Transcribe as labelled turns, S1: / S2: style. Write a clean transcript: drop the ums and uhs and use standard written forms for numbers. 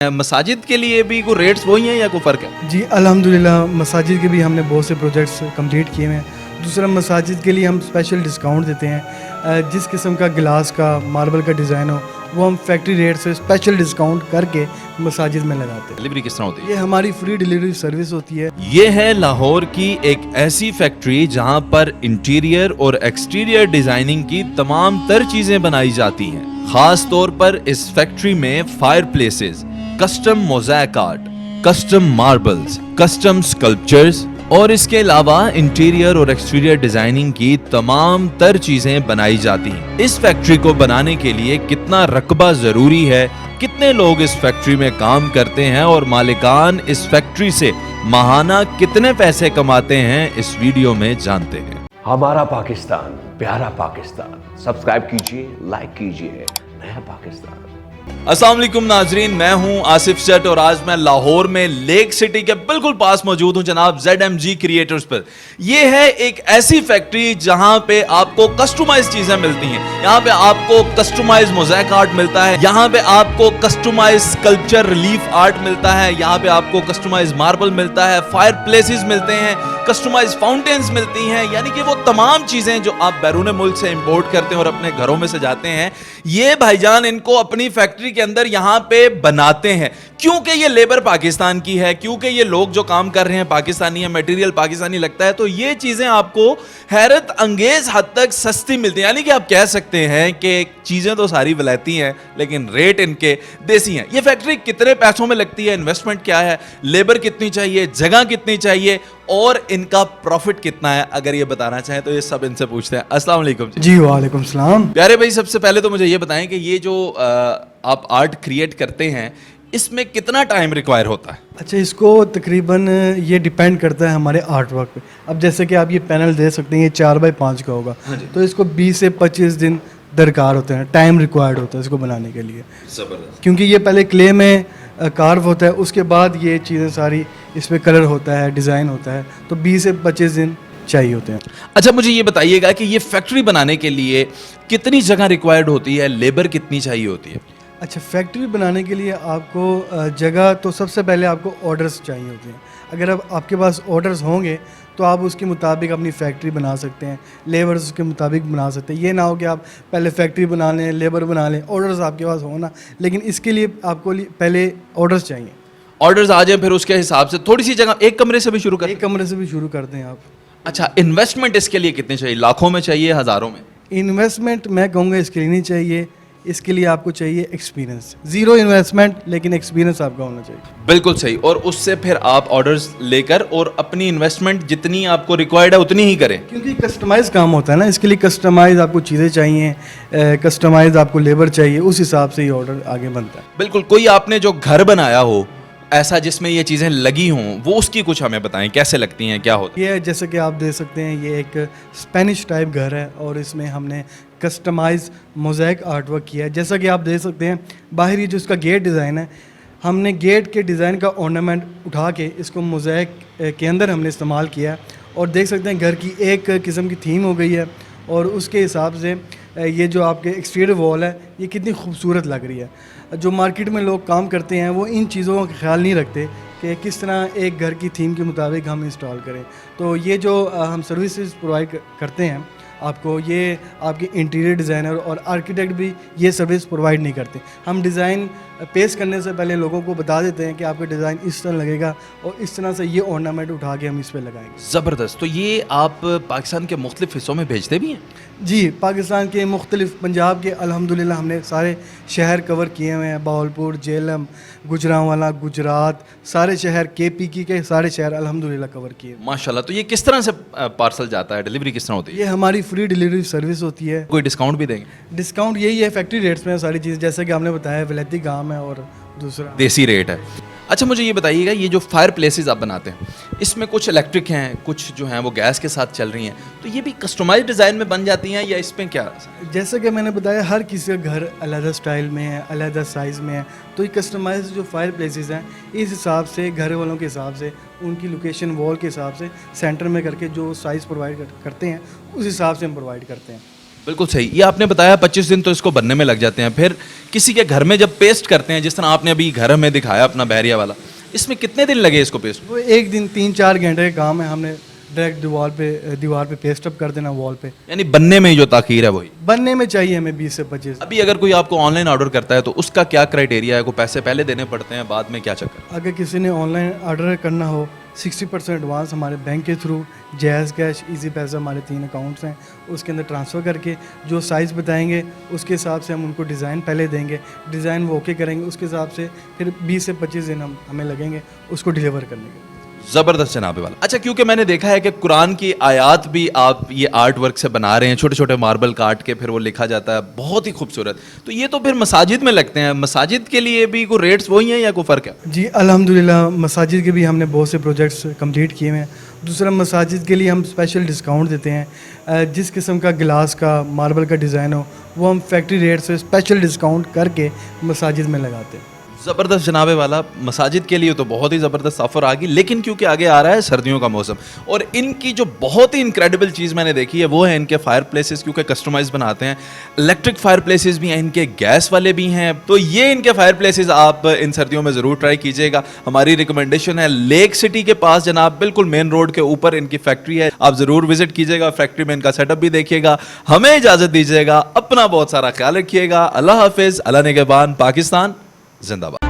S1: मसाजिद के लिए भी कोई रेट्स वही हैं या कोई फ़र्क है?
S2: जी अल्हम्दुलिल्लाह मसाजिद के भी हमने बहुत से प्रोजेक्ट्स कंप्लीट किए हैं। दूसरा मसाजिद के लिए हम स्पेशल डिस्काउंट देते हैं। जिस किस्म का गिलास का मार्बल का डिज़ाइन हो वो हम फैक्ट्री रेट से स्पेशल डिस्काउंट करके मसाजिद में लगाते हैं।
S1: डिलीवरी किस तरह होती है?
S2: ये हमारी फ्री डिलीवरी सर्विस होती है।
S1: ये है लाहौर की एक ऐसी फैक्ट्री जहां पर इंटीरियर और एक्सटीरियर डिजाइनिंग की तमाम तर चीजें बनाई जाती हैं। खास तौर पर इस फैक्ट्री में fire places, custom mosaic art, custom marbles, custom sculptures और इसके अलावा इंटीरियर और एक्सटीरियर डिजाइनिंग की तमाम तर चीजें बनाई जाती हैं। इस फैक्ट्री को बनाने के लिए कितना रकबा जरूरी है, कितने लोग इस फैक्ट्री में काम करते हैं और मालिकान इस फैक्ट्री से माहाना कितने पैसे कमाते हैं, इस वीडियो में जानते हैं।
S3: हमारा पाकिस्तान, प्यारा पाकिस्तान, सब्सक्राइब कीजिए, लाइक कीजिए। नया पाकिस्तान।
S1: अस्सलाम वालेकुम नाजरीन, मैं हूं आसिफ जट और आज मैं लाहौर में लेक सिटी के बिल्कुल पास मौजूद हूं जनाब ZMG क्रिएटर्स पर। यह है एक ऐसी फैक्ट्री जहां पे आपको कस्टमाइज चीजें मिलती हैं। यहां पे आपको कस्टमाइज मोज़ैक आर्ट मिलता है, यहां पे आपको कस्टमाइज स्कल्पचर रिलीफ आर्ट मिलता है, यहां पे आपको कस्टमाइज मार्बल मिलता है, फायर प्लेसेस मिलते हैं, कस्टमाइज फाउंटेन्स मिलती हैं। यानी कि वो तमाम चीजें जो आप बैरून मुल्क से इंपोर्ट करते हैं और अपने घरों में सजाते हैं, ये भाईजान इनको अपनी फैक्ट्री के अंदर यहां पे बनाते हैं। क्योंकि ये लेबर पाकिस्तान की है, क्योंकि ये लोग जो काम कर रहे हैं पाकिस्तानी है, मटेरियल पाकिस्तानी लगता है, तो ये चीजें आपको हैरत अंगेज हद तक सस्ती मिलती हैं। यानी कि आप कह सकते हैं कि चीजें तो सारी विलायती हैं लेकिन रेट इनके देसी हैं। ये फैक्ट्री कितने पैसों में लगती है, इन्वेस्टमेंट क्या है, लेबर कितनी चाहिए, जगह कितनी चाहिए और इनका प्रॉफिट कितना है, अगर ये बताना चाहें तो ये सब इनसे पूछते हैं। अस्सलाम वालेकुम
S2: जी वालेकुम सलाम।
S1: प्यारे भाई, सबसे पहले तो मुझे ये बताएं कि ये जो आप आर्ट क्रिएट करते हैं इसमें कितना टाइम रिक्वायर होता है?
S2: अच्छा, इसको तकरीबन ये डिपेंड करता है हमारे आर्ट वर्क पे। अब जैसे कि आप ये पैनल दे सकते हैं, ये 4x5 का होगा, तो इसको 20 से 25 दिन दरकार होते हैं, टाइम रिक्वायर्ड होता है इसको बनाने के लिए।
S1: जबरदस्त।
S2: क्योंकि ये पहले क्ले में कार्व होता है, उसके बाद ये चीज़ें सारी इस पर कलर होता है, डिज़ाइन होता है, तो 20 से 25 दिन चाहिए होते हैं।
S1: अच्छा, मुझे ये बताइएगा कि ये फैक्ट्री बनाने के लिए कितनी जगह रिक्वायर्ड होती है, लेबर कितनी चाहिए होती है?
S2: अच्छा, फैक्ट्री बनाने के लिए आपको जगह तो सबसे पहले आपको ऑर्डर्स चाहिए होते हैं। अगर अब आपके पास ऑर्डर्स होंगे तो आप उसके मुताबिक अपनी फैक्ट्री बना सकते हैं, लेबर्स उसके मुताबिक बना सकते हैं। ये ना हो कि आप पहले फैक्ट्री बना लें, लेबर बना लें, ऑर्डर्स आपके पास हो ना, लेकिन इसके लिए आपको पहले ऑर्डर्स चाहिए।
S1: ऑर्डर्स आ जाए फिर उसके हिसाब से थोड़ी सी जगह, एक कमरे से भी शुरू करें?
S2: एक कमरे से भी शुरू करते हैं आप।
S1: अच्छा, इन्वेस्टमेंट इसके लिए कितनी चाहिए? लाखों में चाहिए, हज़ारों में?
S2: इन्वेस्टमेंट मैं कहूँगा इसके लिए नहीं चाहिए। इसके लिए आपको चाहिए एक्सपीरियंस। ज़ीरो इन्वेस्टमेंट लेकिन एक्सपीरियंस आपका होना चाहिए।
S1: बिल्कुल सही। और उससे फिर आप ऑर्डर्स लेकर और अपनी इन्वेस्टमेंट जितनी आपको रिक्वायर्ड है उतनी ही करें, क्योंकि
S2: कस्टमाइज काम होता है ना। इसके लिए कस्टमाइज आपको चीज़ें चाहिए, कस्टमाइज आपको लेबर चाहिए, उस हिसाब से ही ऑर्डर आगे बनता है।
S1: बिल्कुल। कोई आपने जो घर बनाया हो ऐसा जिसमें ये चीज़ें लगी हों, वो उसकी कुछ हमें बताएं, कैसे लगती हैं, क्या होता है?
S2: ये जैसे कि आप देख सकते हैं, ये एक स्पेनिश टाइप घर है और इसमें हमने कस्टमाइज मोज़ैक आर्ट वर्क किया है। जैसा कि आप देख सकते हैं बाहर ये जो इसका गेट डिज़ाइन है, हमने गेट के डिज़ाइन का ऑर्नामेंट उठा के इसको मोज़ैक के अंदर हमने इस्तेमाल किया है। और देख सकते हैं घर की एक किस्म की थीम हो गई है और उसके हिसाब से ये जो आपके एक्सटीरियर वॉल है ये कितनी खूबसूरत लग रही है। जो मार्केट में लोग काम करते हैं वो इन चीज़ों का ख्याल नहीं रखते कि किस तरह एक घर की थीम के मुताबिक हम इंस्टॉल करें। तो ये जो हम सर्विसेज प्रोवाइड करते हैं आपको, ये आपके इंटीरियर डिज़ाइनर और आर्किटेक्ट भी ये सर्विस प्रोवाइड नहीं करते। हम डिज़ाइन पेश करने से पहले लोगों को बता देते हैं कि आपका डिज़ाइन इस तरह लगेगा और इस तरह से ये ऑर्नामेंट उठा के हम इस पर लगाएंगे।
S1: ज़बरदस्त। तो ये आप पाकिस्तान के मुख्तलिफ हिस्सों में भेजते भी हैं?
S2: जी, पाकिस्तान के मुख्तलिफ, पंजाब के अल्हम्दुलिल्लाह हमने सारे शहर कवर किए हुए हैं। बहावलपुर, झेलम, गुजरांवाला, गुजरात, सारे शहर, KPK के सारे शहर अल्हम्दुलिल्लाह कवर किए।
S1: माशाल्लाह। तो ये किस तरह से पार्सल जाता है, डिलीवरी किस तरह होती है?
S2: ये हमारी फ्री डिलीवरी सर्विस होती है।
S1: कोई डिस्काउंट भी देंगे?
S2: डिस्काउंट यही है, फैक्ट्री रेट्स में सारी चीज़, जैसे कि आपने बताया विलायती काम है और दूसरा
S1: देसी रेट है। अच्छा, मुझे ये बताइएगा, ये जो फायर प्लेसेस आप बनाते हैं इसमें कुछ इलेक्ट्रिक हैं, कुछ जो हैं वो गैस के साथ चल रही हैं, तो ये भी कस्टमाइज्ड डिज़ाइन में बन जाती हैं या इसमें क्या?
S2: जैसे कि मैंने बताया, हर किसी का घर अलग स्टाइल में है, अलग साइज़ में है, तो ये कस्टमाइज जो फायर प्लेसेस हैं इस हिसाब से घर वालों के हिसाब से, उनकी लोकेशन वॉल के हिसाब से सेंटर में करके जो साइज़ प्रोवाइड करते हैं उस हिसाब से हम प्रोवाइड करते हैं।
S1: बिल्कुल सही। ये आपने बताया 25 दिन तो इसको बनने में लग जाते हैं, फिर किसी के घर में जब पेस्ट करते हैं, जिस तरह आपने अभी घर में दिखाया अपना बहरिया वाला, इसमें कितने दिन लगे इसको पेस्ट?
S2: वो एक दिन 3-4 घंटे का काम है। हमने डायरेक्ट दीवार पे पेस्ट अप कर देना वॉल पे।
S1: यानी बनने में जो ताखीर है वही।
S2: बनने में चाहिए हमें 20 से 25।
S1: अभी अगर कोई आपको ऑनलाइन ऑर्डर करता है तो उसका क्या क्राइटेरिया है? को पैसे पहले देने पड़ते हैं, बाद में क्या चक्कर?
S2: अगर किसी ने ऑनलाइन ऑर्डर करना हो 60% एडवांस हमारे बैंक के थ्रू, जैज़ कैश, इजी पैसा, हमारे 3 अकाउंट्स हैं, उसके अंदर ट्रांसफ़र करके जो साइज़ बताएंगे उसके हिसाब से हम उनको डिज़ाइन पहले देंगे, डिज़ाइन वो ओके करेंगे, उसके हिसाब से फिर 20 से 25 दिन हमें लगेंगे उसको डिलीवर करने के।
S1: जबरदस्त जनाबे वाला। अच्छा, क्योंकि मैंने देखा है कि कुरान की आयत भी आप ये आर्ट वर्क से बना रहे हैं, छोटे छोटे मार्बल काट के फिर वो लिखा जाता है, बहुत ही खूबसूरत। तो ये तो फिर मसाजिद में लगते हैं, मसाजिद के लिए भी कोई रेट्स वही हैं या कोई फ़र्क है?
S2: जी अल्हम्दुलिल्लाह, मसाजिद के भी हमने बहुत से प्रोजेक्ट्स कंप्लीट किए हैं। दूसरा, मसाजिद के लिए हम स्पेशल डिस्काउंट देते हैं। जिस किस्म का गिलास का, मार्बल का डिज़ाइन हो, वो हम फैक्ट्री रेट से स्पेशल डिस्काउंट करके मसाजिद में लगाते हैं।
S1: ज़बरदस्त जनाबे वाला। मसाजिद के लिए तो बहुत ही ज़बरदस्त ऑफ़र आ गई, लेकिन क्योंकि आगे आ रहा है सर्दियों का मौसम, और इनकी जो बहुत ही इनक्रेडिबल चीज़ मैंने देखी है वो है इनके फायर प्लेसेस, क्योंकि कस्टमाइज़ बनाते हैं। इलेक्ट्रिक फायर प्लेसेस भी हैं इनके, गैस वाले भी हैं। तो ये इनके फायर प्लेसेस आप इन सर्दियों में ज़रूर ट्राई कीजिएगा। हमारी रिकमेंडेशन है लेक सिटी के पास जनाब, बिल्कुल मेन रोड के ऊपर इनकी फैक्ट्री है, आप ज़रूर विजिट कीजिएगा, फैक्ट्री में इनका सेटअप भी देखिएगा। हमें इजाज़त दीजिएगा, अपना बहुत सारा ख्याल रखिएगा। अल्लाह हाफिज़, अल्लाह निगहबान, पाकिस्तान जिंदाबाद।